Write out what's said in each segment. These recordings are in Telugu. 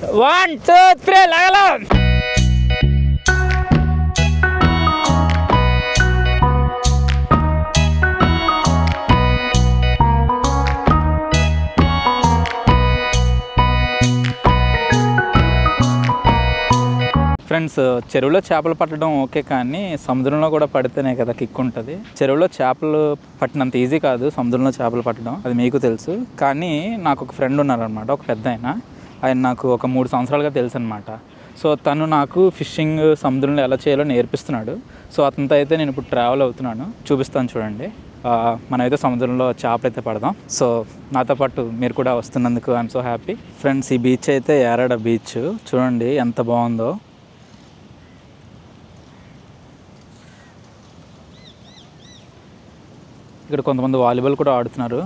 1 2 3 లాగలం. ఫ్రెండ్స్, చెరువులో చేపలు పట్టడం ఓకే, కానీ సముద్రంలో కూడా పడితేనే కదా కిక్ ఉంటుంది. చెరువులో చేపలు పట్టినంత ఈజీ కాదు సముద్రంలో చేపలు పట్టడం, అది మీకు తెలుసు. కానీ నాకు ఒక ఫ్రెండ్ ఉన్నారనమాట, ఒక పెద్ద ఆయన నాకు ఒక 3 సంవత్సరాలుగా తెలుసు అనమాట. సో తను నాకు ఫిషింగ్ సముద్రంలో ఎలా చేయాలో నేర్పిస్తున్నాడు. సో అతనితో అయితే నేను ఇప్పుడు ట్రావెల్ అవుతున్నాను, చూపిస్తాను చూడండి. మనమైతే సముద్రంలో చేపలు అయితే పడదాం. సో నాతో పాటు మీరు కూడా వస్తున్నందుకు ఐఎమ్ సో హ్యాపీ. ఫ్రెండ్స్, ఈ బీచ్ అయితే యారాడ బీచ్, చూడండి ఎంత బాగుందో. ఇక్కడ కొంతమంది వాలీబాల్ కూడా ఆడుతున్నారు.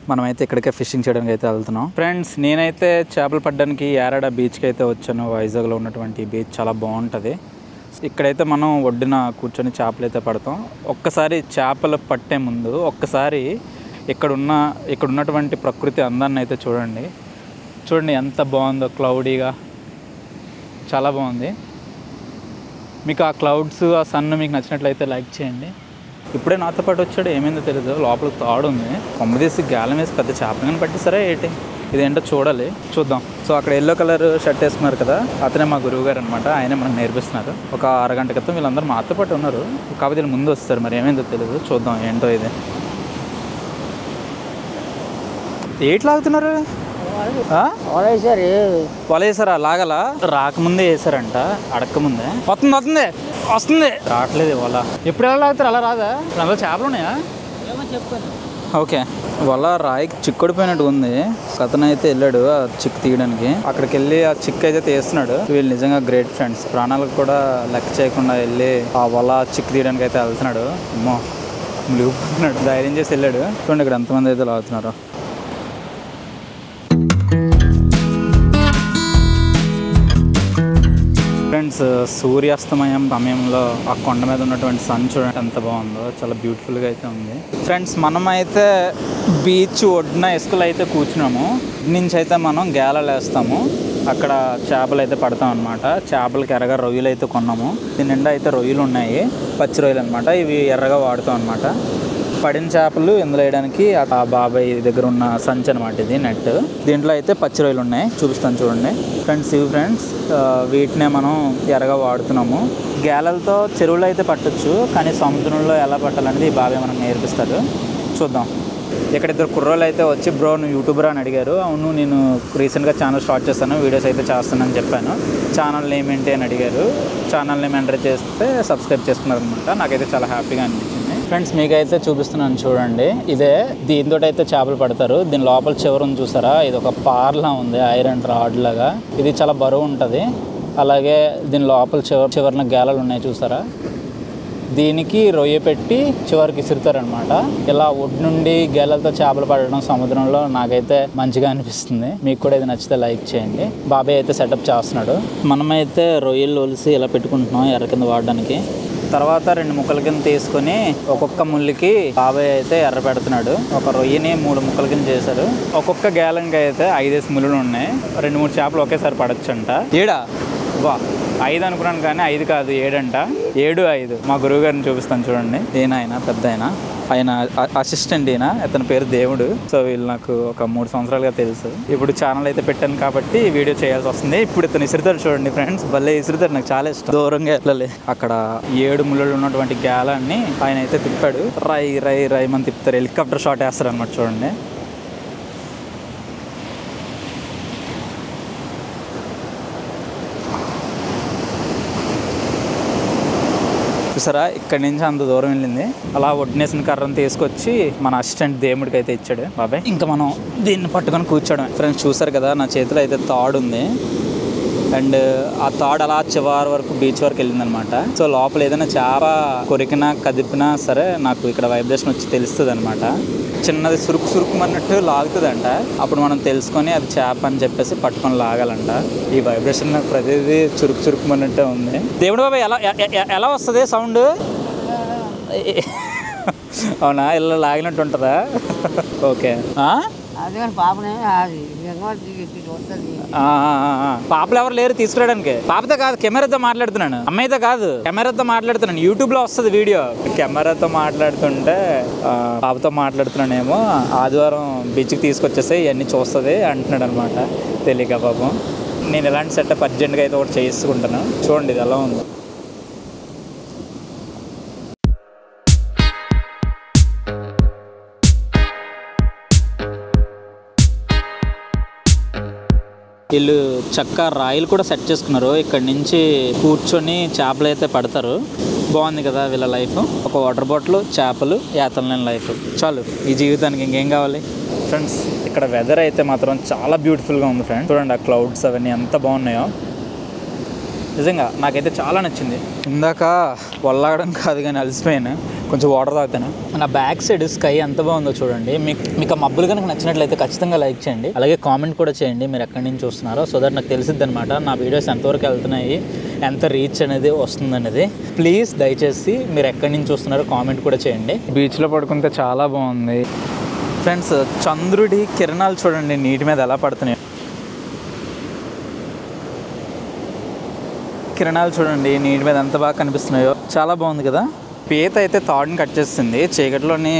మనమైతే ఇక్కడికే ఫిషింగ్ చేయడానికి అయితే వెళ్తున్నాం. ఫ్రెండ్స్, నేనైతే చేపలు పట్టడానికి యారాడ బీచ్కి అయితే వచ్చాను. వైజాగ్లో ఉన్నటువంటి బీచ్ చాలా బాగుంటుంది. ఇక్కడైతే మనం ఒడ్డున కూర్చొని చేపలు అయితే పడతాం. ఒక్కసారి చేపలు పట్టే ముందు ఒక్కసారి ఇక్కడ ఉన్నటువంటి ప్రకృతి అందాన్ని అయితే చూడండి ఎంత బాగుందో. క్లౌడీగా చాలా బాగుంది. మీకు ఆ క్లౌడ్స్, ఆ సన్ మీకు నచ్చినట్లయితే లైక్ చేయండి. ఇప్పుడే నాతో పాటు వచ్చాడు, ఏమైందో తెలియదు, లోపల తాడు ఉంది. కొమ్మదీసి గాలం వేసి పెద్ద చేపలను పట్టిస్తారా ఏంటి, ఇదేంటో చూద్దాం. సో అక్కడ ఎల్లో కలర్ షర్ట్ వేసుకున్నారు కదా, అతనే మా గురువు గారు అనమాట. ఆయనే మనకు నేర్పిస్తున్నారు. ఒక అరగంట క్రితం వీళ్ళందరూ మాతో పాటు ఉన్నారు, కాకపోతే ముందు వస్తారు. మరి ఏమైందో తెలియదు, చూద్దాం ఏంటో ఇది. ఏటి లాగుతున్నారు? వల వేసారా? లాగలా? రాకముందే వేసారంట, అడక్కముందే. వస్తుంది రావట్లేదు వల. ఎప్పుడు ఎలా లాగుతారు? అలా రాదా? అందులో చేపలు ఉన్నాయా? ఓకే, వల రాయికి చిక్కుడిపోయినట్టు ఉంది. అతను అయితే వెళ్ళాడు ఆ చిక్కు తీయడానికి. అక్కడికి వెళ్ళి ఆ చిక్కు అయితే తీస్తున్నాడు. వీళ్ళు నిజంగా గ్రేట్ ఫ్రెండ్స్. ప్రాణాలకు కూడా లెక్క చేయకుండా వెళ్ళి ఆ వల చిక్కు తీయడానికి అయితే వెళ్తున్నాడు. అమ్మో, మునిగిపోతున్నాడు. ధైర్యం చేసి వెళ్ళాడు. చూడండి ఇక్కడ ఎంతమంది అయితే లాగుతున్నారు. ఫ్రెండ్స్, సూర్యాస్తమయం సమయంలో ఆ కొండ మీద ఉన్నటువంటి సన్ చూడండి ఎంత బాగుందో, చాలా బ్యూటిఫుల్గా అయితే ఉంది. ఫ్రెండ్స్, మనమైతే బీచ్ ఒడ్డున ఇసుకలు అయితే కూర్చున్నాము. నుంచి అయితే మనం గేలలు వేస్తాము, అక్కడ చేపలు అయితే పడతాం అనమాట. చేపలకి ఎర్రగా రొయ్యలు అయితే కొన్నాము. దీని నిండా అయితే రొయ్యలు ఉన్నాయి, పచ్చి రొయ్యలు అనమాట. ఇవి ఎర్రగా వాడుతాం అనమాట. పడిన చేపలు ఇందులో వేయడానికి ఆ బాబాయ్ దగ్గర ఉన్న సంచి అనమాట, ఇది నెట్. దీంట్లో అయితే పచ్చి రొయ్యలు ఉన్నాయి, చూపిస్తాను చూడండి. ఫ్రెండ్స్, ఇవి ఫ్రెండ్స్, వీటినే మనం ఎర్రగా వాడుతున్నాము. గేలలతో చెరువులో అయితే పట్టొచ్చు, కానీ సముద్రంలో ఎలా పట్టాలనేది ఈ బాబాయ్ మనకు నేర్పిస్తారు. చూద్దాం. ఇక్కడ ఇద్దరు కుర్రోళ్ళు అయితే వచ్చి, బ్రో నువ్వు యూట్యూబర్ అని అడిగారు. అవును, నేను రీసెంట్గా ఛానల్ స్టార్ట్ చేస్తాను, వీడియోస్ అయితే చేస్తానని చెప్పాను. ఛానల్ నేమ్ ఏంటి అని అడిగారు. ఛానల్ నేమ్ ఎంటర్ చేస్తే సబ్స్క్రైబ్ చేసుకున్నారు అనమాట. నాకైతే చాలా హ్యాపీగా అనిపించింది. ఫ్రెండ్స్, మీకైతే చూపిస్తున్నాను చూడండి. ఇదే దీంతో అయితే చేపలు పడతారు. దీని లోపల చివరని చూసారా, ఇది ఒక పార్లా ఉంది, ఐరన్ రాడ్ లాగా. ఇది చాలా బరువు ఉంటుంది. అలాగే దీని లోపల చివరిన గేలలు ఉన్నాయి చూసారా, దీనికి రొయ్య పెట్టి చివరికి ఇసురుతారనమాట. ఇలా ఒడ్డు నుండి గేలలతో చేపలు పడడం సముద్రంలో నాకైతే మంచిగా అనిపిస్తుంది. మీకు కూడా ఇది నచ్చితే లైక్ చేయండి. బాబాయ్ అయితే సెటప్ చేస్తున్నాడు. మనమైతే రొయ్యలు ఒలిసి ఇలా పెట్టుకుంటున్నాం ఎర్ర కింద వాడడానికి. తర్వాత 2 ముక్కల కింద తీసుకొని ఒక్కొక్క ముళ్ళకి బాబాయ్ అయితే ఎర్ర పెడుతున్నాడు. ఒక రొయ్యని 3 ముక్కల కింద చేశారు. ఒక్కొక్క గేలంకి అయితే 5 ముళ్ళు ఉన్నాయి. 2-3 చేపలు ఒకేసారి పడొచ్చంట. ఏడా వా 5 అనుకున్నాను, కానీ 5 కాదు 7 అంట. 7, 5. మా గురువు గారిని చూపిస్తాను చూడండి. ఆయన పెద్ద ఆయన అసిస్టెంట్. అతని పేరు దేవుడు. సో వీళ్ళు నాకు ఒక 3 సంవత్సరాలుగా తెలుసు. ఇప్పుడు ఛానల్ అయితే పెట్టాను కాబట్టి వీడియో చేయాల్సి వస్తుంది. ఇప్పుడు ఇతను ఇసురుతాడు చూడండి ఫ్రెండ్స్, భలే ఇసురుతాడు, నాకు చాలా ఇష్టం. దూరంగా వెళ్ళాలి. అక్కడ 7 ముళ్ళు ఉన్నటువంటి గేలాన్ని ఆయన అయితే తిప్పాడు. రై మన తిప్పుతారు, హెలికాప్టర్ షాట్ వేస్తారు అనమాట. చూడండి, చూసారా, ఇక్కడి నుంచి అంత దూరం వెళ్ళింది. అలా ఒడ్డునేసిన కర్రను తీసుకొచ్చి మన అసిస్టెంట్ దేవుడికి అయితే ఇచ్చాడు బాబాయ్. ఇంకా మనం దీన్ని పట్టుకొని కూర్చోడం. ఫ్రెండ్స్, చూసారు కదా, నా చేతిలో అయితే తాడు ఉంది. అండ్ ఆ తాడు అలా చివరి వరకు బీచ్ వరకు వెళ్ళిందనమాట. సో లోపల ఏదైనా చేప కొరికినా కదిపినా సరే నాకు ఇక్కడ వైబ్రేషన్ వచ్చి తెలుస్తుంది అనమాట. చిన్నది సురుకుమన్నట్టు లాగుతుందంట. అప్పుడు మనం తెలుసుకొని అది చేప అని చెప్పేసి పట్టుకొని లాగాలంట. ఈ వైబ్రేషన్ నాకు ప్రతిదీ చురుకుమన్నట్టే ఉంది. దేవుడు బాబాయ్, ఎలా వస్తుంది సౌండ్? అవునా, ఇలా లాగినట్టు ఉంటుందా? ఓకే. పాపలు ఎవరు లేరు తీసుకురావడానికి. పాపతో కాదు, కెమెరాతో మాట్లాడుతున్నాను. అమ్మాయితో కాదు, కెమెరాతో మాట్లాడుతున్నాను. యూట్యూబ్ లో వస్తుంది వీడియో. కెమెరాతో మాట్లాడుతుంటే పాపతో మాట్లాడుతున్నానేమో. ఆదివారం బీచ్కి తీసుకొచ్చేసి ఇవన్నీ చూస్తుంది అంటున్నాడు అనమాట. తెలియక పాపం. నేను ఇలాంటి సెటప్ అర్జెంట్గా అయితే ఒకటి చేసుకుంటాను. చూడండి ఇది ఎలా ఉందో. వీళ్ళు చక్క రాయిలు కూడా సెట్ చేసుకున్నారు. ఇక్కడ నుంచి కూర్చొని చేపలు అయితే పడతారు. బాగుంది కదా వీళ్ళ లైఫ్. ఒక వాటర్ బాటిల్, చేపలు, యాతనలేని లైఫ్ చాలు ఈ జీవితానికి. ఇంకేం కావాలి ఫ్రెండ్స్. ఇక్కడ వెదర్ అయితే మాత్రం చాలా బ్యూటిఫుల్గా ఉంది ఫ్రెండ్స్. చూడండి ఆ క్లౌడ్స్ అవన్నీ ఎంత బాగున్నాయో. నిజంగా నాకైతే చాలా నచ్చింది. ఇందాక వల్లాగడం కాదు కానీ అలసిపోయాను. కొంచెం వాటర్ తాగుతాను. నా బ్యాక్ సైడ్ స్కై ఎంత బాగుందో చూడండి. మీకు ఆ మబ్బులు కనుక నచ్చినట్లయితే ఖచ్చితంగా లైక్ చేయండి. అలాగే కామెంట్ కూడా చేయండి మీరు ఎక్కడి నుంచి చూస్తున్నారో. సో దట్ నాకు తెలిసిద్ది అనమాట నా వీడియోస్ ఎంతవరకు వెళ్తున్నాయి, ఎంత రీచ్ అనేది వస్తుంది అనేది. ప్లీజ్ దయచేసి మీరు ఎక్కడి నుంచి చూస్తున్నారో కామెంట్ కూడా చేయండి. బీచ్లో పడుకుంటే చాలా బాగుంది ఫ్రెండ్స్. చంద్రుడి కిరణాలు చూడండి నీటి మీద ఎలా పడుతున్నాయి. కిరణాలు చూడండి నీటి మీద ఎంత బాగా కనిపిస్తున్నాయో. చాలా బాగుంది కదా. పీత అయితే తాడుని కట్ చేస్తుంది. చీకటిలోని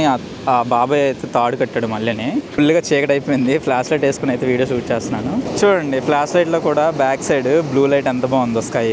ఆ బాబాయ్ అయితే తాడు కట్టాడు. మళ్ళీని ఫుల్గా చీకటి అయిపోయింది. ఫ్లాష్ లైట్ వేసుకుని అయితే వీడియో షూట్ చేస్తున్నాను. చూడండి ఫ్లాష్ లైట్లో కూడా బ్యాక్ సైడ్ బ్లూ లైట్ ఎంత బాగుందో స్కై.